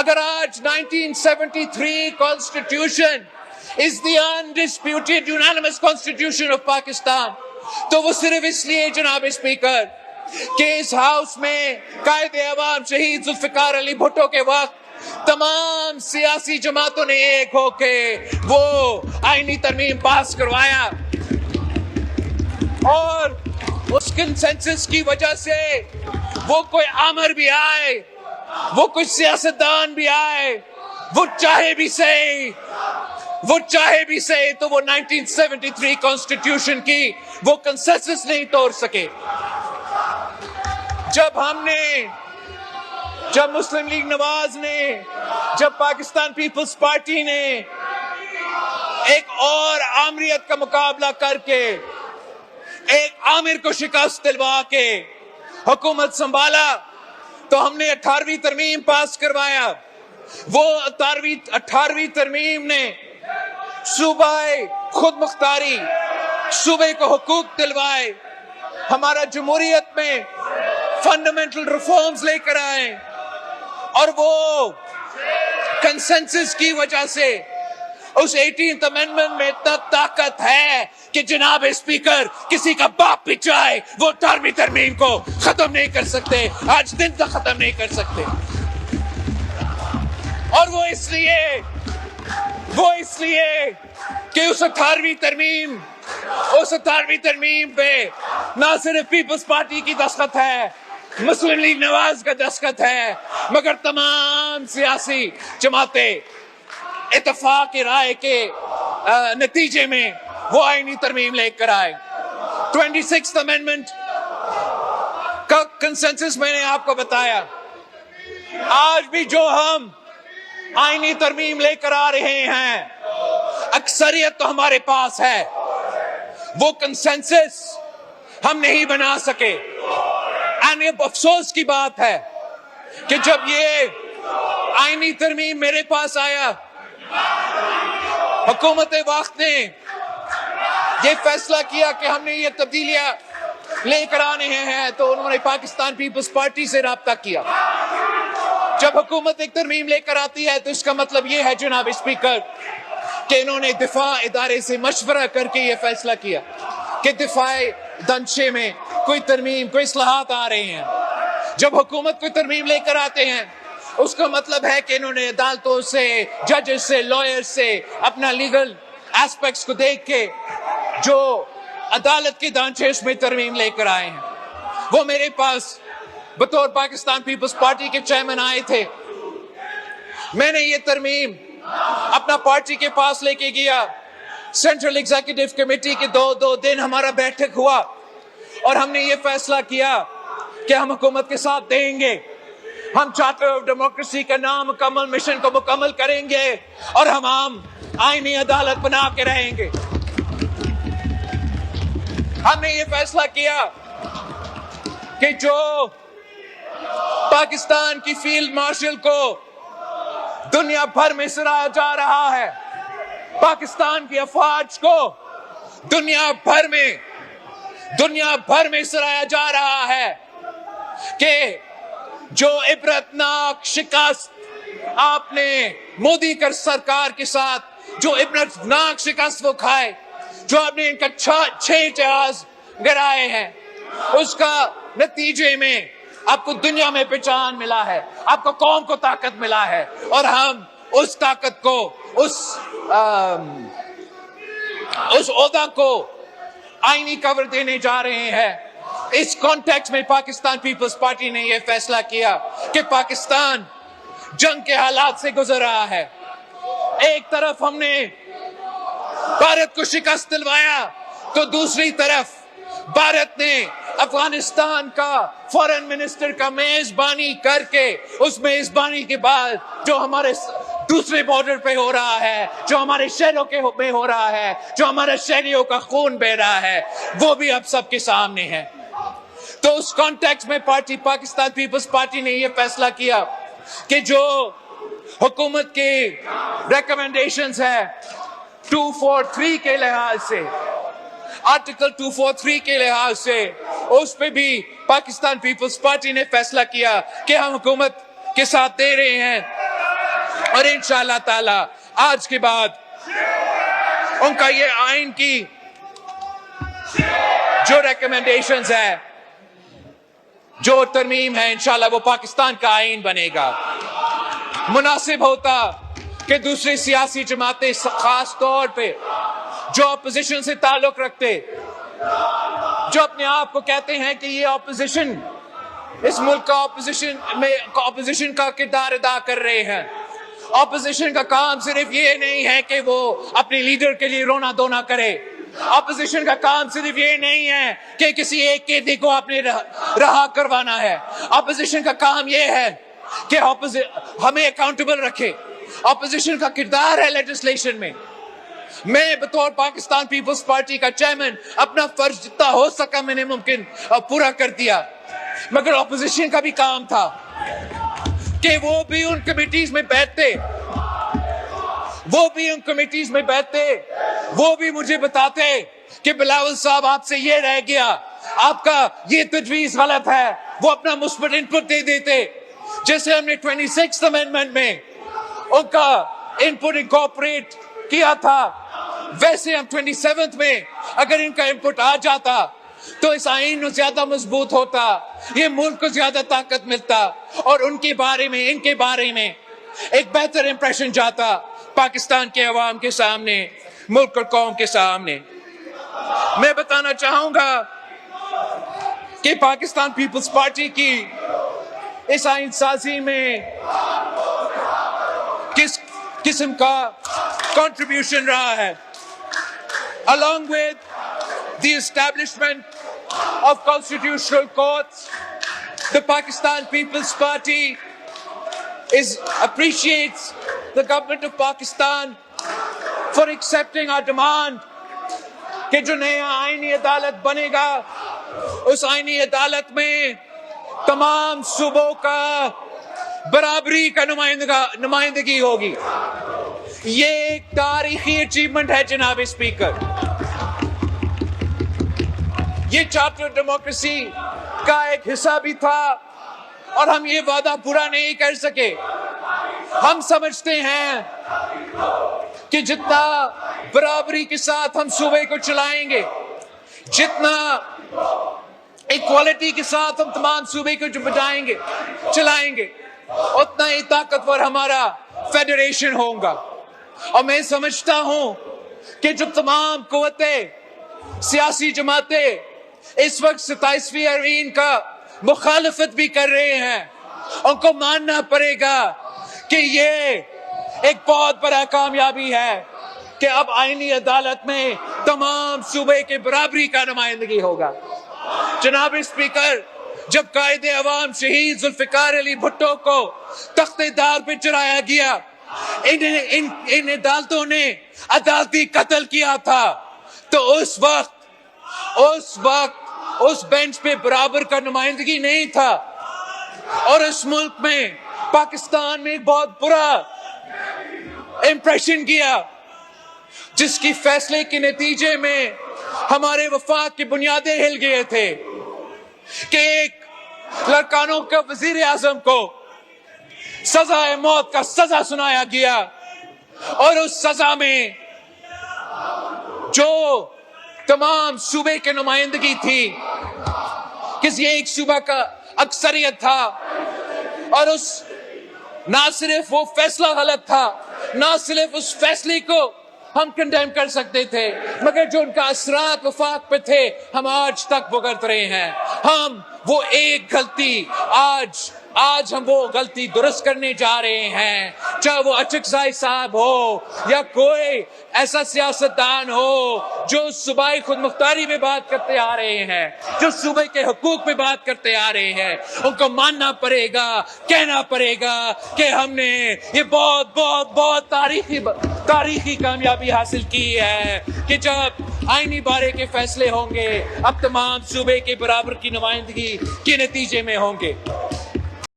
اگر آج 1973 Constitution is the undisputed unanimous Constitution of Pakistan, تو وہ صرف اس لیے جناب اسپیکر کہ اس ہاؤس میں قائد عوام شہید ذوالفقار علی بھٹو کے وقت تمام سیاسی جماعتوں نے ایک ہو کے وہ آئینی ترمیم پاس کروایا، اور اس کنسنسس کی وجہ سے وہ کوئی آمر بھی آئے، وہ کوئی سیاستدان بھی آئے، وہ چاہے بھی صحیح تو وہ 1973 کانسٹیٹیوشن کی وہ کنسنسس نہیں توڑ سکے۔ جب مسلم لیگ نواز نے، جب پاکستان پیپلز پارٹی نے ایک اور آمریت کا مقابلہ کر کے ایک آمر کو شکست دلوا کے حکومت سنبھالا، تو ہم نے 18ویں ترمیم پاس کروایا۔ وہ 18ویں ترمیم نے صوبہ خود مختاری، صوبے کو حقوق دلوائے، ہمارا جمہوریت میں فنڈامنٹل ریفارمز لے کر آئے، اور وہ کنسنسس کی وجہ سے اس 18th امینڈمنٹ میں اتنا طاقت ہے کہ جناب اسپیکر کسی کا باپ بھی چاہے وہ 18ویں ترمیم کو ختم نہیں کر سکتے، آج دن تک ختم نہیں کر سکتے۔ اور وہ اس لیے کہ اس 18ویں ترمیم پہ نہ صرف پیپلز پارٹی کی دستخط ہے، مسلم لیگ نواز کا دستخط ہے، مگر تمام سیاسی جماعتیں اتفاق رائے کے نتیجے میں وہ آئینی ترمیم لے کر آئے۔ 26th امینڈمنٹ کا کنسنسس میں نے آپ کو بتایا۔ آج بھی جو ہم آئینی ترمیم لے کر آ رہے ہیں، اکثریت تو ہمارے پاس ہے، وہ کنسنسس ہم نہیں بنا سکے۔ یہ افسوس کی بات ہے کہ جب یہ آئینی ترمیم میرے پاس آیا، حکومت وقت نے یہ فیصلہ کیا کہ ہم نے یہ تبدیلیاں لے کر آنے ہیں، تو انہوں نے پاکستان پیپلز پارٹی سے رابطہ کیا۔ جب حکومت ایک ترمیم لے کر آتی ہے تو اس کا مطلب یہ ہے جناب اسپیکر کہ انہوں نے دفاع ادارے سے مشورہ کر کے یہ فیصلہ کیا کہ دفاع دنشے میں کوئی ترمیم، کوئی اصلاحات آ رہے ہیں۔ جب حکومت کوئی ترمیم لے کر آتے ہیں، اس کا مطلب ہے کہ انہوں نے عدالتوں سے، ججز سے، لائر سے اپنا لیگل ایسپیکٹس کو دیکھ کے جو عدالت کے ڈھانچے اس میں ترمیم لے کر آئے ہیں۔ وہ میرے پاس بطور پاکستان پیپلز پارٹی کے چیئرمین آئے تھے، میں نے یہ ترمیم اپنا پارٹی کے پاس لے کے گیا، سینٹرل ایگزیکٹو کمیٹی کے دو دن ہمارا بیٹھک ہوا، اور ہم نے یہ فیصلہ کیا کہ ہم حکومت کے ساتھ دیں گے، ہم چارٹر آف ڈیموکریسی کا نامکمل مشن کو مکمل کریں گے، اور ہم عام آئینی عدالت بنا کے رہیں گے۔ ہم نے یہ فیصلہ کیا کہ جو پاکستان کی فیلڈ مارشل کو دنیا بھر میں سراہا جا رہا ہے، پاکستان کی افواج کو دنیا بھر میں سراہا جا رہا ہے کہ جو عبرتناک شکست آپ نے مودی کر سرکار کے ساتھ، جو عبرتناک شکست وہ کھائے، جو آپ نے ان کا 6 جہاز گرائے ہیں، اس کا نتیجے میں آپ کو دنیا میں پہچان ملا ہے، آپ کو قوم کو طاقت ملا ہے، اور ہم اس طاقت کو، اس عہدہ کو آئینی کور دینے جا رہے ہیں۔ اس کانٹیکس میں پاکستان پیپلز پارٹی نے یہ فیصلہ کیا کہ پاکستان جنگ کے حالات سے گزر رہا ہے۔ ایک طرف ہم نے بھارت کو شکست دلوایا، تو دوسری طرف بھارت نے افغانستان کا فورن منسٹر کا میزبانی کر کے، اس میزبانی کے بعد جو ہمارے دوسرے بارڈر پہ ہو رہا ہے، جو ہمارے شہروں کے میں ہو رہا ہے، جو ہمارے شہریوں کا خون بہ رہا ہے، وہ بھی اب سب کے سامنے ہے۔ تو اس کانٹیکس میں پاکستان پیپلز پارٹی نے یہ فیصلہ کیا کہ جو حکومت کی ریکمنڈیشنز ہے 243 کے لحاظ سے، آرٹیکل 243 کے لحاظ سے، اس پہ بھی پاکستان پیپلز پارٹی نے فیصلہ کیا کہ ہم حکومت کے ساتھ دے رہے ہیں، اور انشاءاللہ تعالی آج کے بعد ان کا یہ آئین کی جو ریکمنڈیشنز ہے، جو ترمیم ہے، انشاءاللہ وہ پاکستان کا آئین بنے گا۔ مناسب ہوتا کہ دوسری سیاسی جماعتیں خاص طور پہ جو اپوزیشن سے تعلق رکھتے، جو اپنے آپ کو کہتے ہیں کہ یہ اپوزیشن اس ملک کا اپوزیشن کا کردار ادا کر رہے ہیں۔ اپوزیشن کا کام صرف یہ نہیں ہے کہ وہ اپنے لیڈر کے لیے رونا دھونا کرے، اپوزیشن کا کام صرف یہ نہیں ہے کہ کسی ایک قیدی کو اپنے رہا کروانا ہے۔ اپوزیشن کا کام یہ ہے کہ ہمیں اکاؤنٹیبل رکھے۔ اپوزیشن کا کردار ہے لیجسلیشن میں۔ میں بطور پاکستان پیپلز پارٹی کا چیئرمین اپنا فرض جتنا ہو سکا میں نے ممکن پورا کر دیا، مگر اپوزیشن کا بھی کام تھا کہ وہ بھی ان کمیٹیز میں بیٹھتے، وہ بھی مجھے بتاتے کہ بلاول صاحب آپ سے یہ رہ گیا، آپ کا یہ تجویز غلط ہے، وہ اپنا مثبت انپٹ دے دیتے۔ جیسے ہم نے 26th امینڈمنٹ میں ان کا انپٹ انکارپوریٹ کیا تھا، ویسے ہم 27th میں اگر ان کا انپٹ آ جاتا تو اس آئین میں زیادہ مضبوط ہوتا، یہ ملک کو زیادہ طاقت ملتا اور ان کے بارے میں ایک بہتر امپریشن جاتا پاکستان کے عوام کے سامنے، ملک اور قوم کے سامنے۔ میں بتانا چاہوں گا کہ پاکستان پیپلز پارٹی کی اس آئین سازی میں کس قسم کا کنٹریبیوشن رہا ہے۔ Along with the establishment of constitutional courts, the Pakistan People's Party appreciates the government of Pakistan for accepting our demand کہ جو نیا آئینی عدالت بنے گا اس آئینی عدالت میں تمام صوبوں کا برابری کا نمائندگی ہوگی۔ یہ ایک تاریخی اچیومنٹ ہے جناب اسپیکر۔ یہ چارٹر ڈیموکریسی کا ایک حصہ بھی تھا اور ہم یہ وعدہ پورا نہیں کر سکے۔ ہم سمجھتے ہیں کہ جتنا برابری کے ساتھ ہم صوبے کو چلائیں گے، جتنا ایکوالٹی کے ساتھ ہم تمام صوبے کو چلائیں گے، اتنا ہی طاقتور ہمارا فیڈریشن ہوگا۔ اور میں سمجھتا ہوں کہ جو تمام قوتیں، سیاسی جماعتیں اس وقت 27ویں آئین کا مخالفت بھی کر رہے ہیں، ان کو ماننا پڑے گا کہ یہ ایک بہت بڑا کامیابی ہے کہ اب آئینی عدالت میں تمام صوبے کے برابری کا نمائندگی ہوگا۔ جناب اسپیکر، جب قائد عوام شہید ذوالفقار علی بھٹو کو تخت دار پہ چڑھایا گیا، ان عدالتوں نے عدالتی قتل کیا تھا، تو اس وقت اس بینچ پہ برابر کا نمائندگی نہیں تھا، اور اس ملک میں پاکستان میں ایک بہت برا امپریشن کیا، جس کی فیصلے کے نتیجے میں ہمارے وفاق کی بنیادیں ہل گئے تھے کہ ایک لڑکانوں کے وزیر اعظم کو سزائے موت کا سزا سنایا گیا، اور اس سزا میں جو تمام صوبے کے نمائندگی تھی، کسی ایک صوبہ کا اکثریت تھا، اور نہ صرف وہ فیصلہ غلط تھا، نہ صرف اس فیصلے کو ہم کنڈیم کر سکتے تھے، مگر جو ان کا اثرات وفاق پہ تھے ہم آج تک بھگت رہے ہیں۔ ہم وہ ایک غلطی آج ہم وہ غلطی درست کرنے جا رہے ہیں، چاہے وہ اچکزئی صاحب ہو یا کوئی ایسا سیاستدان ہو جو صوبائی خود مختاری میں بات کرتے آ رہے ہیں، جو صوبے کے حقوق پہ بات کرتے آ رہے ہیں، ان کو ماننا پڑے گا، کہنا پڑے گا کہ ہم نے یہ بہت بہت بہت تاریخی کامیابی حاصل کی ہے کہ جب آئینی بارے کے فیصلے ہوں گے اب تمام صوبے کے برابر کی نمائندگی کے نتیجے میں ہوں گے۔